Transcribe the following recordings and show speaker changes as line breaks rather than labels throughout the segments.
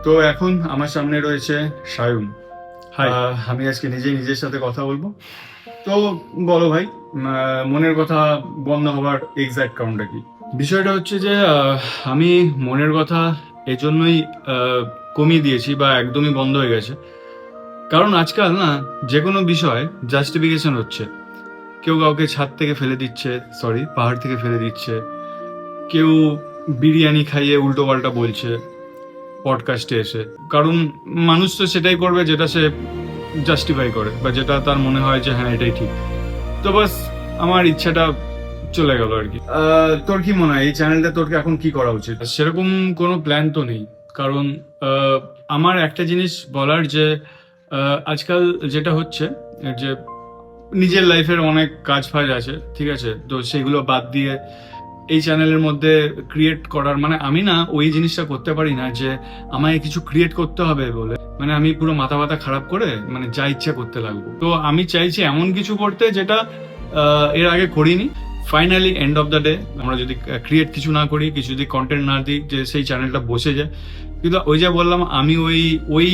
তো এখন আমার সামনে রয়েছে সায়ন।
হাই।
আমি আজকে নিজের সাথে কথা বলবো। তো বলো ভাই, মনের কথা বন্ধ হওয়ার এক্সাক্ট কারণটা কি?
বিষয়টা হচ্ছে যে আমি মনের কথা এজন্যই কমিয়ে দিয়েছি বা একদমই বন্ধ হয়ে গেছে, কারণ আজকাল না যে কোনো বিষয় জাস্টিফিকেশন হচ্ছে। কেউ কাউকে ছাদ থেকে ফেলে দিচ্ছে, পাহাড় থেকে ফেলে দিচ্ছে, কেউ বিরিয়ানি খাইয়ে উল্টো পাল্টা বলছে পডকাস্টে এসে। কারণ মানুষ তো সেটাই করবে যেটা সে জাস্টিফাই করে বা যেটা তার মনে হয় যে হ্যাঁ এটাই ঠিক। তো বাস আমার ইচ্ছাটা চলে গেল আর কি।
তোর কি মনে হয় এই চ্যানেলটা তোর এখন কি করা উচিত?
সেরকম কোনো প্ল্যান তো নেই, কারণ আমার একটা জিনিস বলার যে আজকাল যেটা হচ্ছে যে নিজের লাইফের অনেক কাজ ফাজ আছে, ঠিক আছে, তো সেগুলো বাদ দিয়ে এই চ্যানেলের মধ্যে ক্রিয়েট করার মানে আমি না ওই জিনিসটা করতে পারি না যে আমায় কিছু ক্রিয়েট করতে হবে বলে, মানে আমি পুরো মাথা ব্যথা খারাপ করে মানে যা ইচ্ছা করতে লাগবো। তো আমি চাইছি এমন কিছু করতে যেটা এর আগে করিনি। Finally end of the day আমরা যদি ক্রিয়েট কিছু না করি, কিছু যদি কন্টেন্ট না দিই, যে সেই চ্যানেলটা বসে যায়। কিন্তু ওই যে বললাম, আমি ওই ওই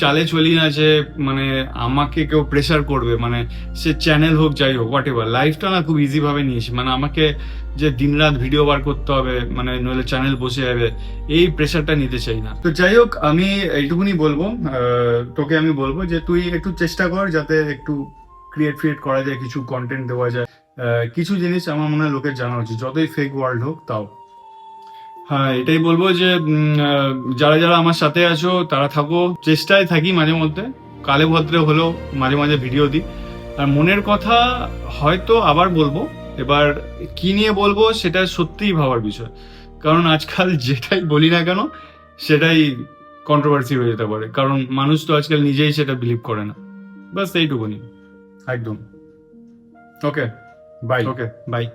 চালে চলি না যে মানে আমাকে কেউ প্রেসার করবে, মানে সে চ্যানেল হোক যাই হোক হোয়াট এভার। লাইফটা না খুব ইজি ভাবে নিয়েছি, মানে আমাকে যে দিনরাত ভিডিও বার করতে হবে, মানে নইলে চ্যানেল বসে যাবে, এই প্রেসারটা নিতে চাই না।
তো যাই হোক, আমি এইটুকুনি বলবো, তোকে আমি বলবো যে তুই একটু চেষ্টা কর যাতে একটু ক্রিয়েট করা যায়, কিছু কন্টেন্ট দেওয়া যায়। কিছু জিনিস আমার মনে হয় লোকের জানা উচিত, যতই ফেক ওয়ার্ল্ড হোক তাও।
হ্যাঁ, এটাই বলবো যে যারা যারা আমার সাথে আছো তারা থাকো, চেষ্টায় থাকি মাঝে মধ্যে, কালে ভদ্রে হলেও মাঝে মাঝে ভিডিও দিই। আর মনের কথা হয়তো আবার বলবো, এবার কি নিয়ে বলবো সেটা সত্যিই ভাবার বিষয়, কারণ আজকাল যেটাই বলি না কেন সেটাই কন্ট্রোভার্সি হয়ে যেতে পারে, কারণ মানুষ তো আজকাল নিজেই সেটা বিলিভ করে না। বাস এইটুকুনি।
একদম। Okay, bye.
Okay, by.